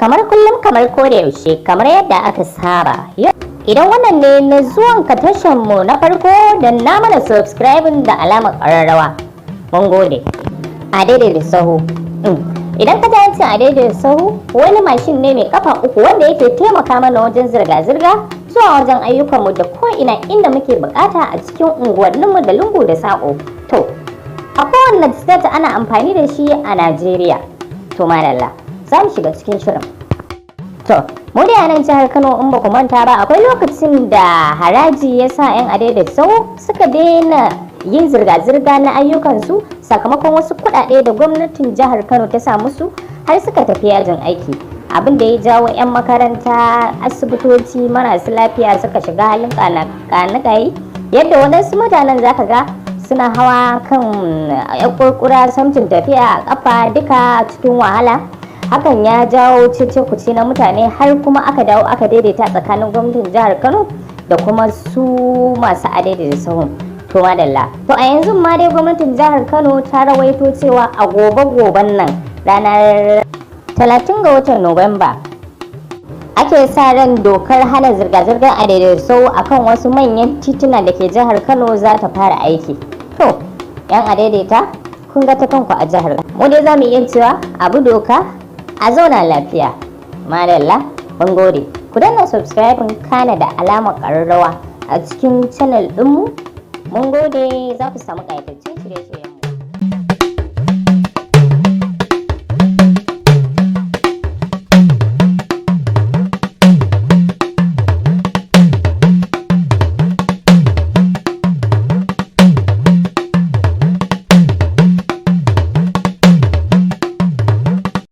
Kamar kullum kamar kodayaushe kamar yadda aka saba. Idan wannan ne na zuwan ka tashan mu na farko da na mana subscribing da alamar ƙararrawa. Mun gode. A daidaita sahu. Idan ka dace a daidaita sahu wani mashin ne mai kafa uku wanda yake taimaka mana wajen zirga-zirga zuwa wajen ayyukanmu da ko'ina inda muke bukata a cikin unguwanninmu da lungu da saƙo. To, a kowane state ana amfani da shi a Najeriya. To madalla, za mu shiga cikin shirin. To, mu da yanan jihar Kano in ba ku manta ba akwai lokacin da haraji ya sa 'yan adaidaita sahu suka daina yin zirga-zirga na ayyukansu sakamakon wasu kuɗaɗe da gwamnatin jihar Kano ta sa musu har suka tafi yajin aiki. Abin da ya jawo 'yan makaranta, asibitoci, marasu lafiya suka shiga halin kanakayi yadda waɗansu mutanen zaka ga suna hawa kan kurkura samcin tafiya a kafa duka cikin wahala. Hakan ya jawo cece-kuce na mutane har kuma aka dawo aka daidaita tsakanin gwamnatin jihar Kano da kuma su masu adaidaita sahun. To madalla. To a yanzu ma dai gwamnatin jihar Kano ta rawaito cewa a gobe-goben nan ranar 30 ga watan Nuwamba ake sa ran dokar hana zirga-zirgar adaidaita sahu akan wasu manyan tituna da ke jihar Kano za ta fara aiki. To, 'yan adaidaita kun ga ta kanku a jihar. Mu dai za mu iya cewa abu doka a zauna lafiya. Madalla, mun gode. Ku danna subscribe kana da alamar ƙararrawa a cikin channel ɗinmu. Mun gode, za ku samu ƙayataccen shirye-shirye.